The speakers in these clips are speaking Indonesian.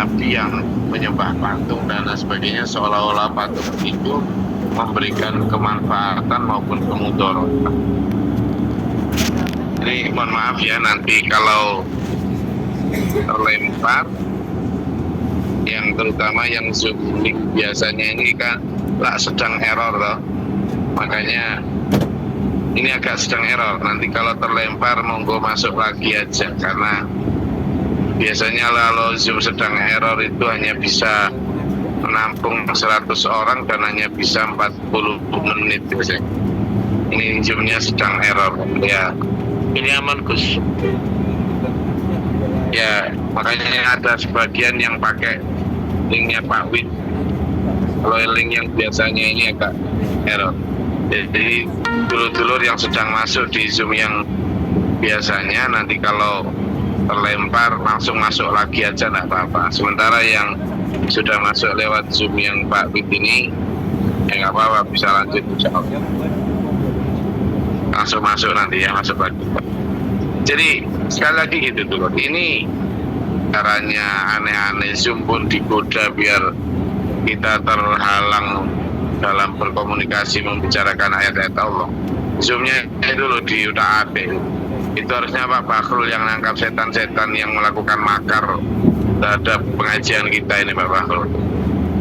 nabi yang menyembah patung dan lain sebagainya, seolah-olah patung itu memberikan kemanfaatan maupun kemudaratan. Jadi mohon maaf ya, nanti kalau terlempar, yang terutama yang Zoom link biasanya ini kan sedang error loh, makanya ini agak sedang error. Nanti kalau terlempar monggo masuk lagi aja, karena biasanya kalau Zoom sedang error itu hanya bisa menampung 100 orang dan hanya bisa 40 menit biasanya. Ini Zoomnya sedang error ya. Ini aman Gus ya, makanya ada sebagian yang pakai linknya Pak Wid. Kalau link yang biasanya ini agak error. Jadi dulur-dulur yang sedang masuk di Zoom yang biasanya, nanti kalau terlempar langsung masuk lagi aja, nggak apa-apa. Sementara yang sudah masuk lewat Zoom yang Pak Wid ini, ya nggak apa-apa, bisa lanjut langsung masuk nanti ya, masuk lagi. Jadi sekali lagi gitu dulu, ini caranya aneh-aneh. Zoom pun digoda biar kita terhalang dalam berkomunikasi membicarakan ayat-ayat Allah. Zoomnya dulu di udah ape. Itu harusnya Pak Bakhrul yang nangkap setan-setan yang melakukan makar terhadap pengajian kita ini, Pak Bakhrul.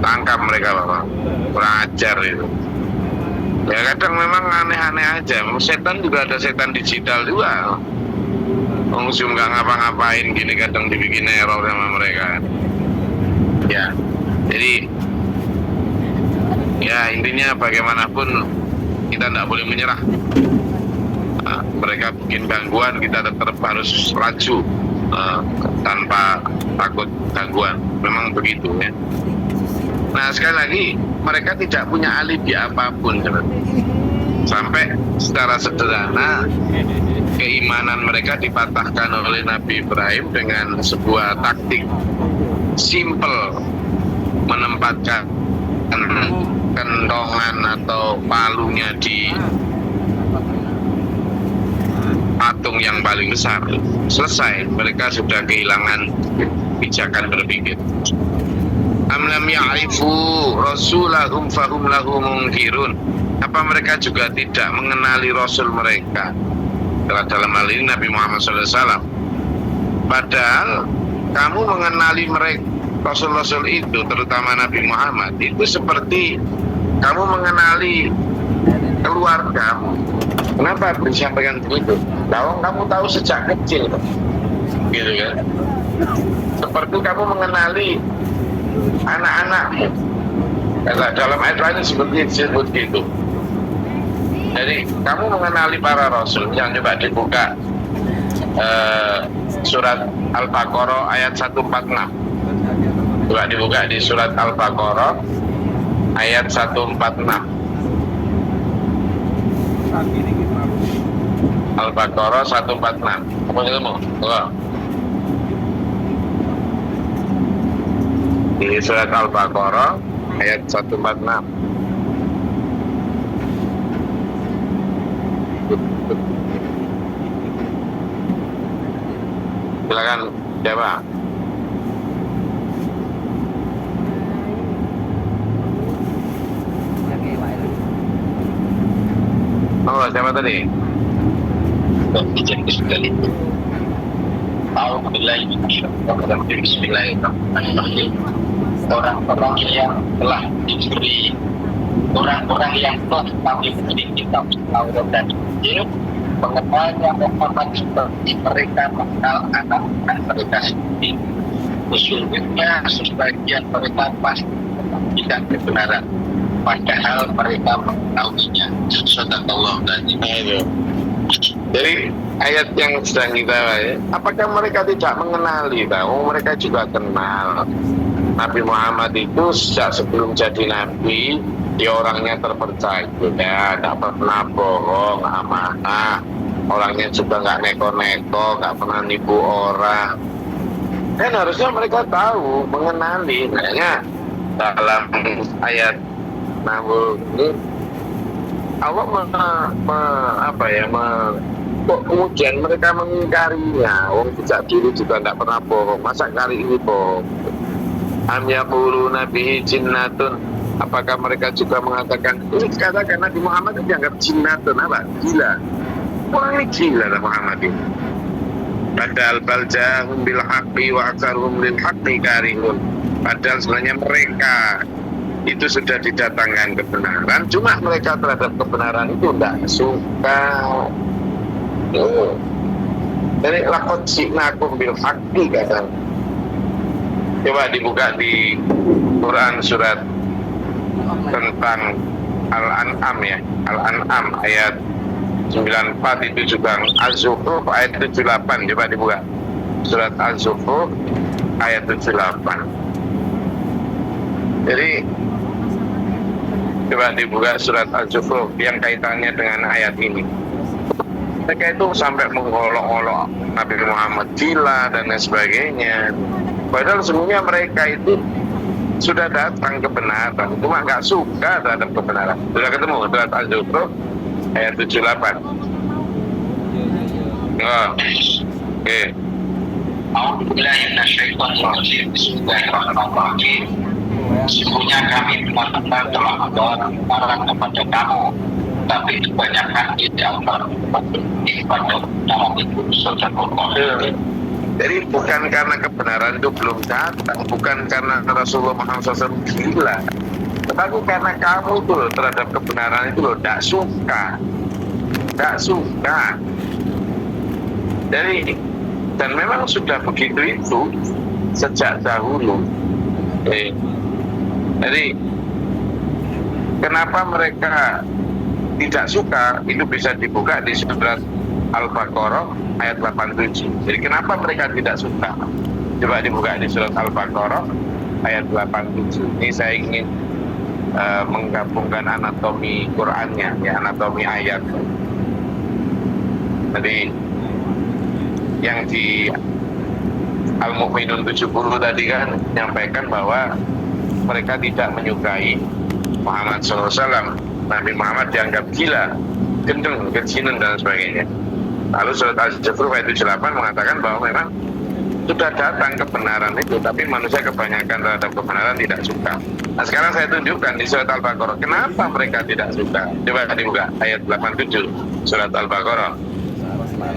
Tangkap mereka, Bapak. Kurang ajar itu. Ya kadang memang aneh-aneh aja. Setan juga ada setan digital juga. Zoom nggak ngapa-ngapain gini, kadang dibikin error sama mereka. Ya, jadi ya intinya bagaimanapun kita tidak boleh menyerah. Mereka bikin gangguan, kita tetap harus laju tanpa takut gangguan. Memang begitu ya. Nah sekali lagi, mereka tidak punya alibi apapun sampai secara sederhana keimanan mereka dipatahkan oleh Nabi Ibrahim dengan sebuah taktik simple, menempatkan kentongan atau palunya di patung yang paling besar. Selesai, mereka sudah kehilangan pijakan berpikir. Am lam ya'rifu rasulahum fahum lahu munkirun. Apa mereka juga tidak mengenali rasul mereka? Dalam hal ini Nabi Muhammad SAW. Padahal kamu mengenali mereka, rasul-rasul itu, terutama Nabi Muhammad, itu seperti kamu mengenali keluargamu. Kenapa aku disampaikan begitu? Kalau kamu tahu sejak kecil, gitu kan? Seperti kamu mengenali anak-anakmu. Dalam ayat lain seperti disebut gitu. Jadi kamu mengenali para rasul. Yang coba dibuka surat Al-Baqarah ayat 146. Coba dibuka di surat Al-Baqarah ayat 146. Al-Baqarah 146. Apa ketemu? Di surat Al-Baqarah ayat 146. Silakan siapa? Oh, siapa tadi? Bismillahirrahmanirrahim. Orang-orang yang telah diberi, orang-orang yang telah kami beri kitab Taurat dan Injil, mengenalnya Muhammad seperti mereka mengenal anak-anak mereka sendiri. Sesungguhnya sebagian mereka pasti tidak kebenaran, padahal mereka mengetahuinya. Sadaqallahu al-Azim. Jadi ayat yang sedang kita ya, apakah mereka tidak mengenali? Tahu mereka juga kenal. Nabi Muhammad itu sejak sebelum jadi nabi, dia orangnya terpercaya, tidak pernah bohong, amanah. Orangnya juga nggak neko-neko, nggak pernah nipu orang. Dan harusnya mereka tahu, mengenali. Makanya dalam ayat Nahl ini Allah kok kemudian mereka mengingkarinya. Wong sejak dulu juga tidak pernah bohong, masa kali ini bohong? Am yaquluna bihi jinnatun. Apakah mereka juga mengatakan ini katakan Nabi Muhammad itu dianggap jinnatun, apa? Gila. Orang ini gila lah Muhammad ini. Padahal bal ja'ahum bil haqqi wa aktsaruhum lil haqqi karihun. Padahal sebenarnya mereka itu sudah didatangkan kebenaran, cuma mereka terhadap kebenaran itu tidak suka. Jadi lakot si'nakum bil haqqi kata. Coba dibuka di Quran surat tentang Al-An'am ya, Al-An'am ayat 94 itu juga Az-Zukhruf ayat 78. Coba dibuka surat Az-Zukhruf ayat 78. Jadi coba dibuka surat Az-Zukhruf yang kaitannya dengan ayat ini. Mereka itu sampai mengolok-olok Nabi Muhammad gila dan lain sebagainya. Padahal sebenarnya mereka itu sudah datang kebenaran, cuma nggak suka terhadap kebenaran. Sudah ketemu surat Az-Zukhruf ayat 78. Oh. Oke. Bismillahirrahmanirrahim. Sesungguhnya kami benar-benar telah membawa kebenaran kepada kamu, tapi kebanyakan tidak pada dalam itu saudara. Jadi bukan karena kebenaran itu belum datang, bukan karena Rasulullah Muhammad SAW gila, tetapi karena kamu tuh loh, terhadap kebenaran itu loh tidak suka. Jadi dan memang sudah begitu itu sejak dahulu. Jadi kenapa mereka tidak suka itu bisa dibuka di surat Al-Baqarah ayat 87. Jadi kenapa mereka tidak suka? Coba dibuka di surat Al-Baqarah ayat 87. Ini saya ingin menggabungkan anatomi Qur'annya, ya, anatomi ayat. Jadi yang di Al-Mu'minun 70 tadi kan menyampaikan bahwa mereka tidak menyukai Muhammad SAW. Nabi Muhammad dianggap gila, gendeng, kejinan dan sebagainya. Lalu surat Az-Zukhruf ayat 78 mengatakan bahwa memang sudah datang kebenaran itu, tapi manusia kebanyakan terhadap kebenaran tidak suka. Nah sekarang saya tunjukkan di surat Al-Baqarah kenapa mereka tidak suka. Coba dibuka ayat 87 surat Al-Baqarah.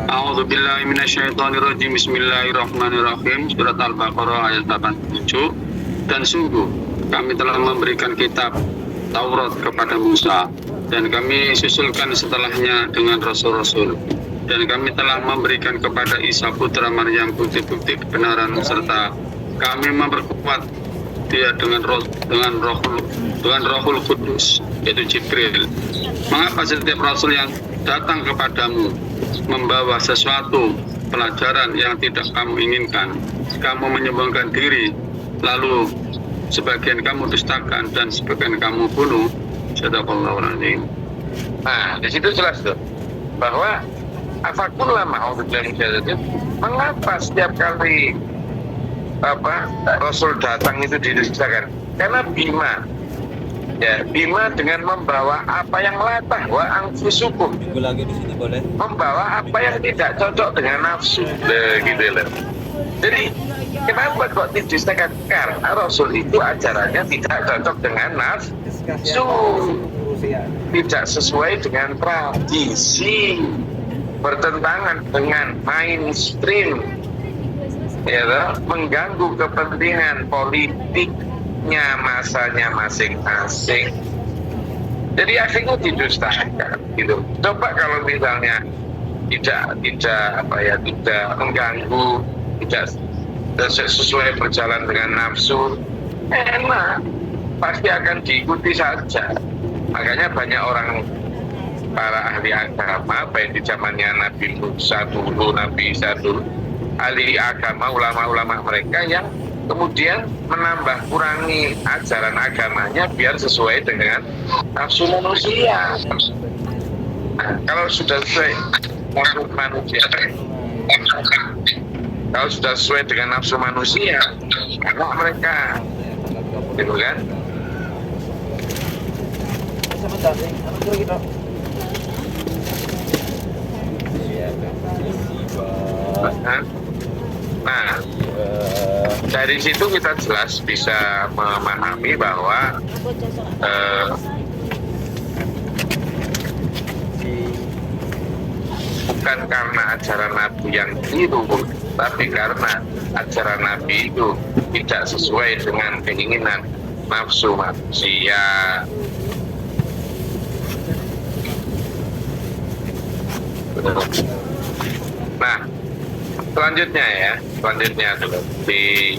A'udzubillahi minasyaitonirrajim. Bismillahirrahmanirrahim. Surat Al-Baqarah ayat 87. Dan sungguh kami telah memberikan kitab Taurat kepada Musa, dan kami susulkan setelahnya dengan rasul-rasul, dan kami telah memberikan kepada Isa putra Maryam bukti-bukti kebenaran, serta kami memperkuat dia dengan Rohul Kudus, yaitu Jibril. Mengapa setiap rasul yang datang kepadamu membawa sesuatu pelajaran yang tidak kamu inginkan, kamu menyombongkan diri, lalu sebagian kamu dustakan dan sebagian kamu bunuh? Sadaqallahul azim. Nah, di situ jelas tuh bahwa afakullah mengapa setiap kali Rasul datang itu didustakan? Karena Bima dengan membawa apa yang latah wa angfusukum, membawa apa yang tidak cocok dengan nafsu, gitu loh. Jadi kenapa kok didustakan? Karena Rasul itu ajarannya tidak cocok dengan nafsu, tidak sesuai dengan tradisi, bertentangan dengan mainstream, ya, mengganggu kepentingan politiknya masanya masing-masing. Jadi akhirnya didustakan, gitu. Coba kalau misalnya tidak mengganggu, tidak sesuai berjalan dengan nafsu, enak, pasti akan diikuti saja. Makanya banyak orang, para ahli agama, baik di zamannya Nabi Musa dulu, Nabi Isa dulu, ahli agama, ulama-ulama mereka yang kemudian menambah kurangi ajaran agamanya biar sesuai dengan nafsu manusia. Nah, kalau sudah sesuai nafsu manusia, kalau sudah sesuai dengan nafsu manusia, anak mereka, gitu kan? Nah, dari situ kita jelas bisa memahami bahwa bukan karena ajaran Nabi yang keliru, tapi karena ajaran Nabi itu tidak sesuai dengan keinginan nafsu manusia. Nah, selanjutnya dulu di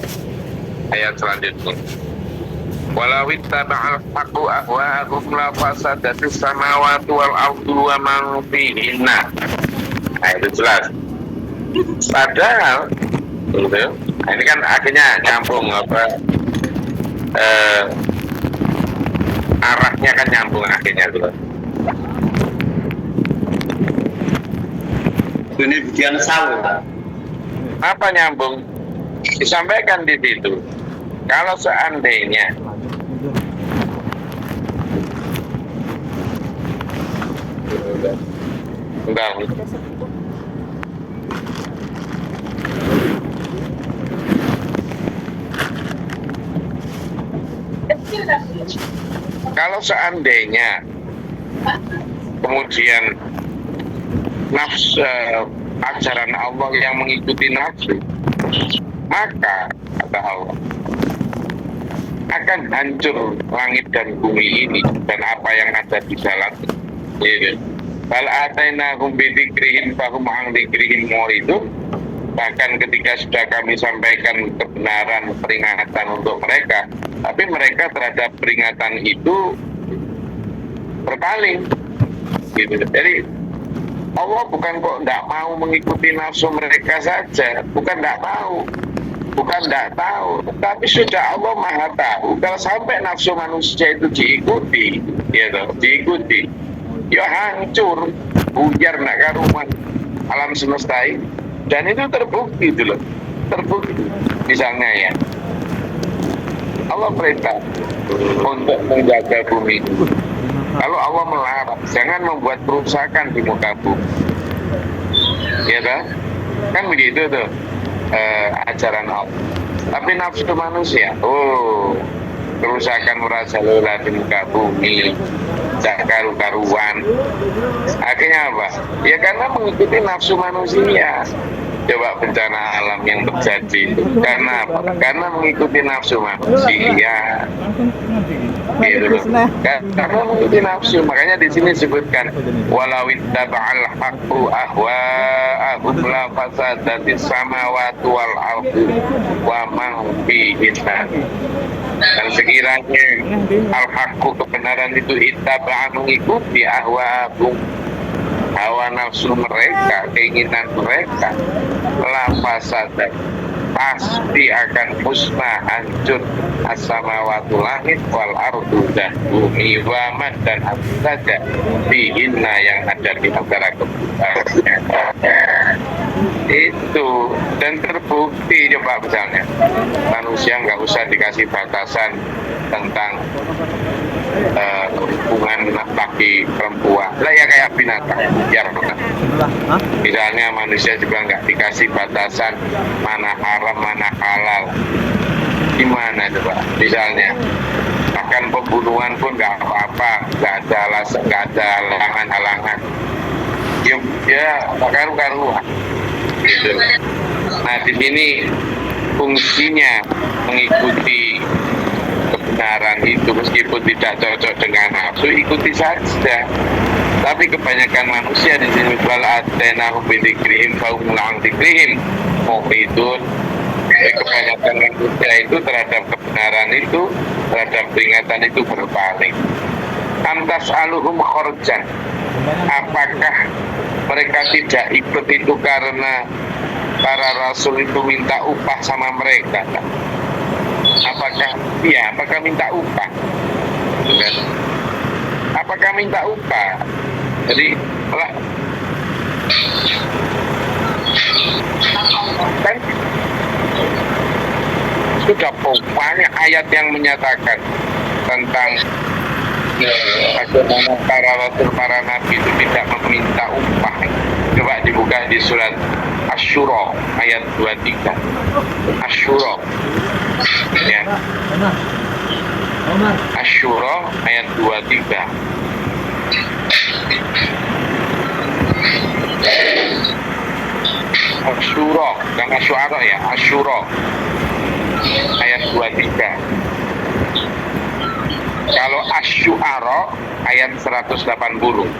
ayat selanjutnya. Walau ittaba'al haqqu ahwa'ahum la fasadatis samawati wal ardu wa man fihinna. Nah, itu jelas. Padahal gitu. Nah, ini kan akhirnya nyambung arahnya kan nyambung akhirnya gitu. Ini bagian sawu. Apa nyambung? Disampaikan di situ. Kalau seandainya enggak. Kalau seandainya kemudian nafsu ajaran Allah yang mengikuti nafsu, maka kata Allah akan hancur langit dan bumi ini dan apa yang ada di dalamnya. Bal atainahum bidzikrihim fahum an dzikrihim muridun. Bahkan ketika sudah kami sampaikan kebenaran peringatan untuk mereka, tapi mereka terhadap peringatan itu berpaling. Gitu. Jadi Allah bukan kok tidak mau mengikuti nafsu mereka saja, bukan tidak mau, bukan tidak tahu, tapi sudah Allah Maha tahu. Kalau sampai nafsu manusia itu diikuti, diikuti, ya hancur, buyar nak karuman alam semesta ini. Dan itu terbukti itu loh, terbukti. Misalnya ya, Allah perintah untuk menjaga bumi. Kalau Allah melarang, jangan membuat kerusakan di muka bumi. Ya kan begitu tuh ajaran Allah. Tapi nafsu manusia, kerusakan merajalela di muka bumi, tak karu-karuan. Akhirnya apa? Ya karena mengikuti nafsu manusia. Coba bencana alam yang terjadi itu karena apa? Karena mengikuti nafsu manusia. Gitu. Karena mengikuti nafsu, makanya di sini disebutkan walau ittaba'al haqqu ahwa'ahum la fasadatis samawati wal ardu wa man fihinna. Dan sekiranya al-haqqu kebenaran itu ittaba'a mengikuti ahwa'ahum hawa nafsu mereka, keinginan mereka, la fasadat pasti akan musnah, hancur as-samawatu langit wal ardu dan bumi waman dan apa saja fihinna yang ada di antara keduanya. Itu dan terbukti. Coba misalnya manusia nggak usah dikasih batasan tentang hubungan laki perempuan lah, ya kayak binatang biar misalnya manusia juga nggak dikasih batasan mana haram mana halal. Gimana coba misalnya bahkan pembunuhan pun nggak apa-apa, nggak ada alasan, nggak ada halangan-halangan, ya karu-karuan gitu. Nah di sini fungsinya mengikuti kebenaran itu meskipun tidak cocok dengan nafsu, ikuti saja. Tapi kebanyakan manusia di sini bala atenahu bidzikrihim fahum an dzikrihim mu'ridun. Kebanyakan manusia itu terhadap kebenaran itu, terhadap peringatan itu berpaling. Antas aluhum khorjan, apakah mereka tidak ikut itu karena para rasul itu minta upah sama mereka? Apakah minta upah? Bukan. Apakah minta upah? Jadi kan sudah banyak ayat yang menyatakan tentang bagaimana para rasul, para nabi itu tidak meminta upah. Coba dibuka di surat Asy-Syura ayat 23. Asy-Syura. Ya. Asy-Syura ayat 23. Asy-Syura, bukan Asy-Syu'ara ya, Asy-Syura ayat 23. Kalau Asy-Syu'ara ayat 180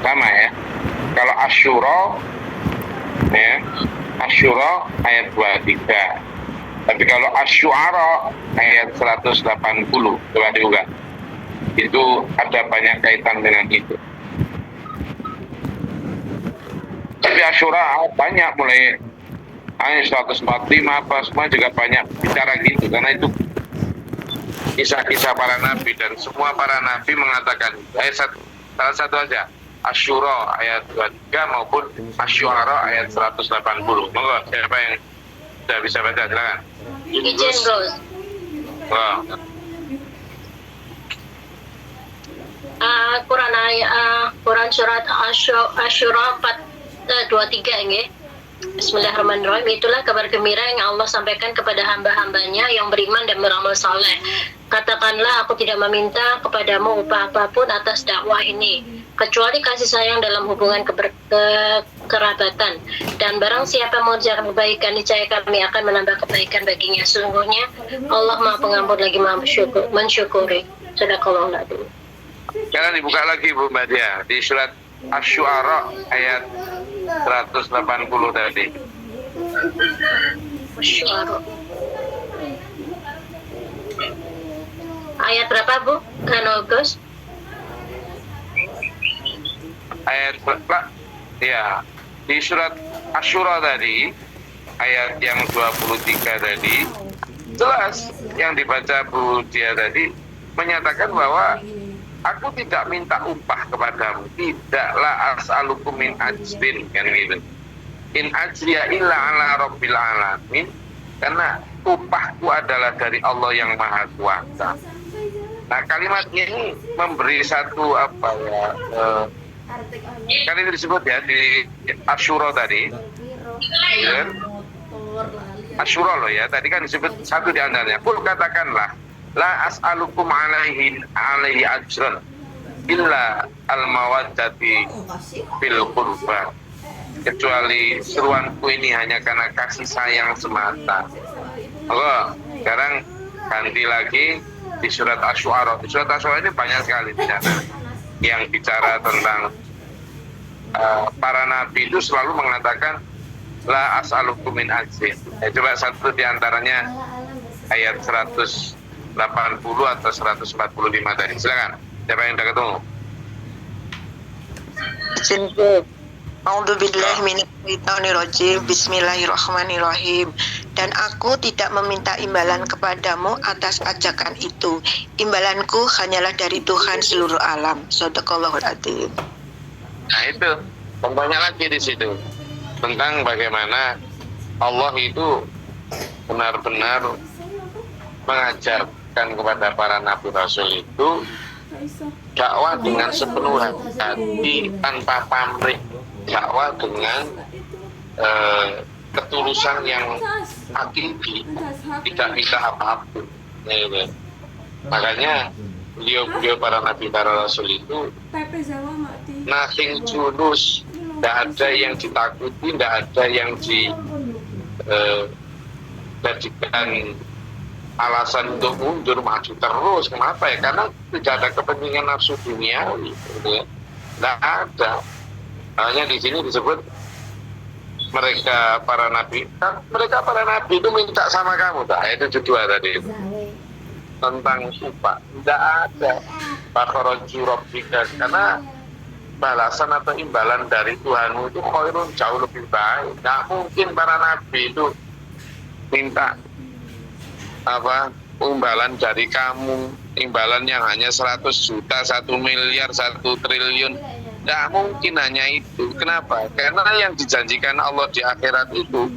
sama ya. Kalau Asy-Syura ya, Asy-Syura ayat 23. Tapi kalau Asy-Syu'ara ayat 180, coba dibuka. Itu ada banyak kaitan dengan itu. Tapi Asy-Syu'ara banyak, mulai ayat 145 apa semua juga banyak bicara gitu, karena itu kisah-kisah para nabi dan semua para nabi mengatakan salah satu aja Asy-Syura ayat 23 maupun Asy-Syu'ara ayat 180. Monggo siapa yang sudah bisa baca silakan. Izin Bros. Wow. Quran surat Asy-Syura 23 nggih. Bismillahirrahmanirrahim. Itulah kabar gembira yang Allah sampaikan kepada hamba-hambanya yang beriman dan beramal saleh. Katakanlah, aku tidak meminta kepadamu upah apapun atas dakwah ini, kecuali kasih sayang dalam hubungan kerabatan. Dan barang siapa mengerjakan kebaikan, niscaya kami akan menambah kebaikan baginya. Sungguhnya Allah Maha Pengampun lagi Maha mensyukuri. Sadaqallahul adzim. Sekarang dibuka lagi Bu Badia di surat Asy-Syu'ara ayat 180 tadi. Asy-Syu'ara. Ayat berapa Bu? Gus? Ayat berapa? Ya, di surat Asy-Syu'ara tadi ayat yang 23 tadi jelas yang dibaca Bu Dia tadi menyatakan bahwa aku tidak minta upah kepadamu, tidaklah as'alukum min ajrin, kan gitu. In ajriya illa ala rabbil alamin, karena upahku adalah dari Allah yang Maha Kuasa. Nah, kalimatnya ini memberi satu apa ya? Kan itu disebut ya di Asy-Syu'ara tadi. Ya. Asy-Syu'ara loh ya, tadi kan disebut satu di antaranya. Qul katakanlah, la as'alukum alaihi ajran illa al-mawaddati fil qurba, kecuali seruanku ini hanya karena kasih sayang semata. Oke, sekarang ganti lagi di surat Asy-Syu'ara. Di surat Asy-Syu'ara ini banyak sekali yang bicara tentang para nabi itu selalu mengatakan la as'alukum min ajrin. Coba satu di antaranya ayat 180 atau 145 tadi. Silakan. Siapa yang sudah ketemu? A'udzubillahi minasyaitonirrajim. Bismillahirrahmanirrahim. Dan aku tidak meminta imbalan kepadamu atas ajakan itu. Imbalanku hanyalah dari Tuhan seluruh alam. Shadaqallahul adzim. Nah itu, banyak lagi di situ tentang bagaimana Allah itu benar-benar mengajarkan kepada para nabi rasul itu dakwah dengan sepenuh hati tanpa pamrih, dakwah dengan ketulusan yang hakiki, tidak minta apa-apa. Makanya beliau para nabi para rasul itu nothing tulus, tidak ada yang ditakuti, tidak ada yang dijadikan alasan untuk mundur, maju terus. Kenapa ya? Karena tidak ada kepentingan nafsu duniawi, gitu ya. Tidak ada. Hanya di sini disebut mereka para nabi itu minta sama kamu, tak? Itu kedua tadi tentang upah. Tidak ada bakharaju rabbika, karena balasan atau imbalan dari Tuhanmu itu khairun, jauh lebih baik. Tidak mungkin para nabi itu minta imbalan dari kamu, imbalan yang hanya 100 juta, 1 miliar, 1 triliun. Tidak mungkin hanya itu. Kenapa? Karena yang dijanjikan Allah di akhirat itu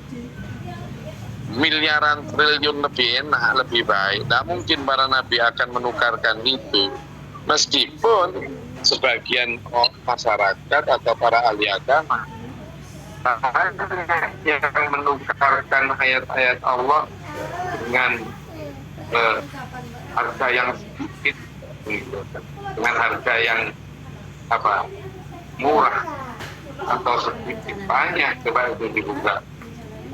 miliaran, triliun lebih enak, lebih baik. Tidak mungkin para nabi akan menukarkan itu. Meskipun sebagian masyarakat atau para ahli agama yang menukarkan ayat-ayat Allah dengan harga yang sedikit, gitu. Dengan harga yang murah atau sedikit banyak. Coba itu dibuka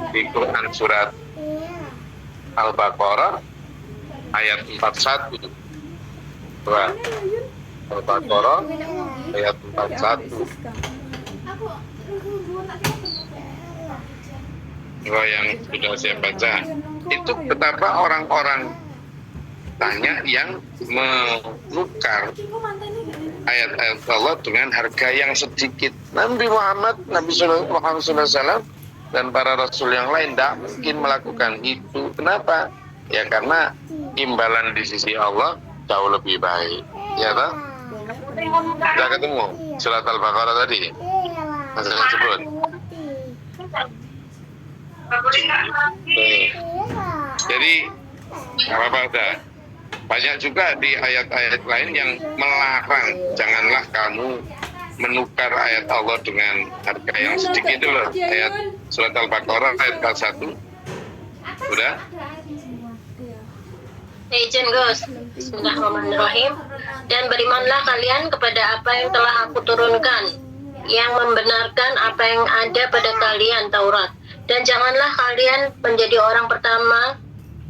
di Quran surat Al-Baqarah ayat 41. Coba Al-Baqarah ayat 41. Yang sudah saya baca itu betapa orang-orang tanya yang menukar ayat-ayat Allah dengan harga yang sedikit. Nabi Muhammad SAW dan para rasul yang lain tidak mungkin melakukan itu. Kenapa? Ya karena imbalan di sisi Allah jauh lebih baik. Ya toh? Sudah ketemu surat Al-Baqarah tadi masih disebut. Jadi apa udah banyak juga di ayat-ayat lain yang melarang, janganlah kamu menukar ayat Allah dengan harga yang sedikit. Itu loh ayat surat Al-Baqarah ayat 1. Udah? Izin Gus. Bismillahirrahmanirrahim. Dan berimanlah kalian kepada apa yang telah aku turunkan, yang membenarkan apa yang ada pada kalian Taurat. Dan janganlah kalian menjadi orang pertama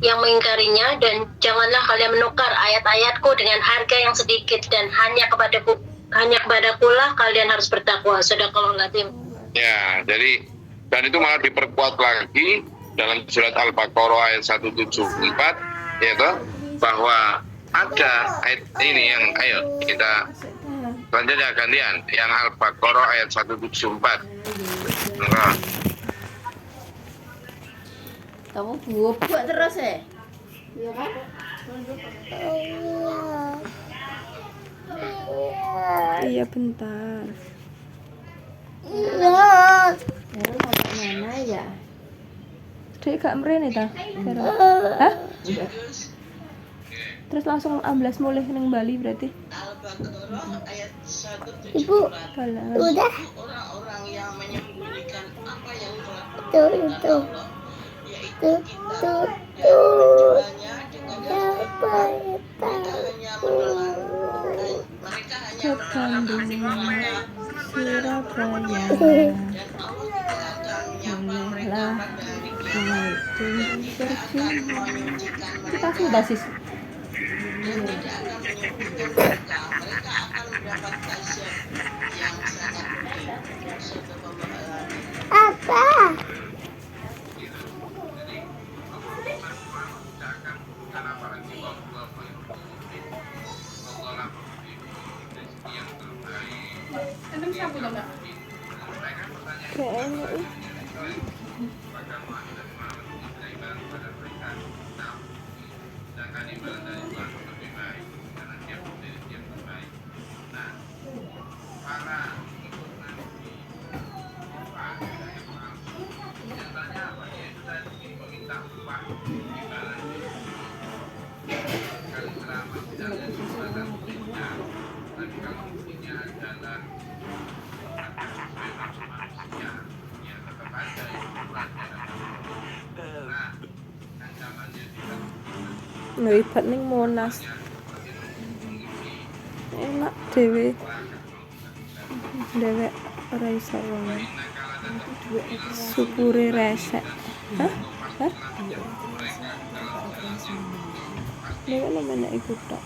yang mengingkarinya, dan janganlah kalian menukar ayat-ayatku dengan harga yang sedikit, dan hanya kepadakulah kalian harus bertakwa. Shadaqallahul Azim. Ya, jadi dan itu malah diperkuat lagi dalam surat Al-Baqarah ayat 174, yaitu bahwa ada ayat ini yang ayo kita selanjutnya gantian yang Al-Baqarah ayat 174. Nah. Kamu bubuk terus ya? Iya kan? Iya bentar. Baru mau mana ya? Dek gak mrene ta? Hah? Terus langsung amblas mulai nang Bali berarti? Ibu, udah. Orang-orang yang menyembunyikan apa yang telah Itu. Kita sudah sih. Apa? Kayaknya ngelibat ning Monas enak dhewe ora iso wae supure resek. Hah? Nek ana menek iku tok.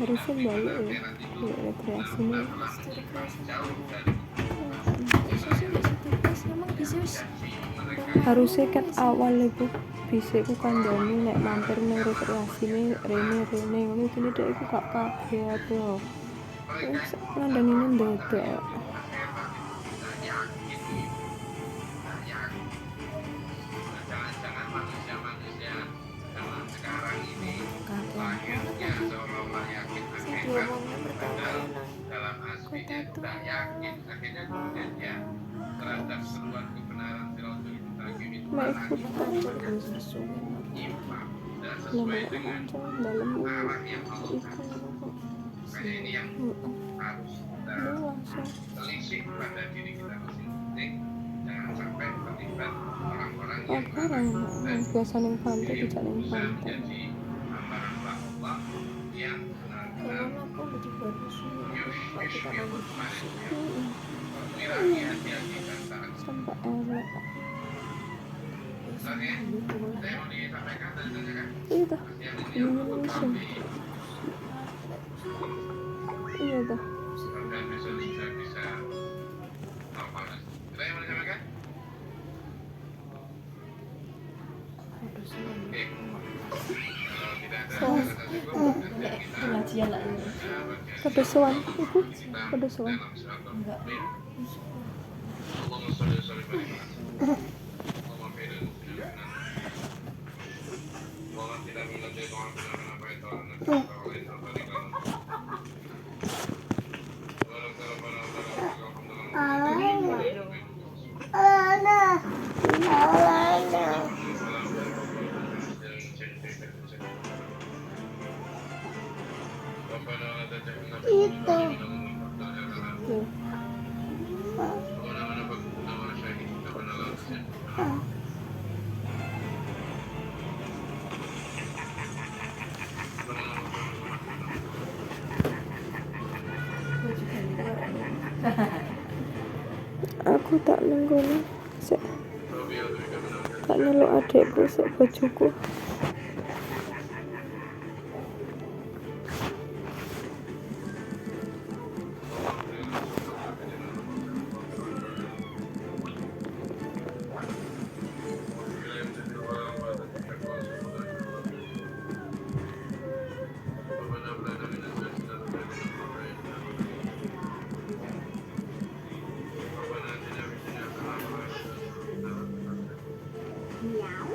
Harusnya balik ya rekreasi ini. Harusnya kan awal itu bisa aku kandani nek mampir nang rekreasi ini rene ngono iki nek iku gak kaget yo. Wis kandani ndadak. Lama aja dalam iku Makanya ini yang harus kita ini langsung telisik pada diri kita masing-masing. Jangan sampai terlibat orang-orang yang orang biasa ning pantai tidak ning bisa pantai. menjadi hamba-hamba Allah yang benar-benar Kalau aku di baru sini, kalau kita lanjut mirahi hati-hati dan taat. Sampai elek Oke, saya mau disampaikan dan ditanyakan. iya dah Yang Indonesia iya dah dan besok bisa apa? Kita yang mau disampaikan? udah sini. Oke. Kalau tidak ada Oh. kata cukup, nanti kita Pengajian lah ini. pada sowan iku pada sowan dalam surat Enggak. Al-Qur'an. Allahumma sholli wa sallim ala Muhammad. Allahumma fa'il al-muslimin. Allahumma tidak melalui doa kita apa itu tuh aku tak nenggono sik tak neluk adekku sik bajuku Meow.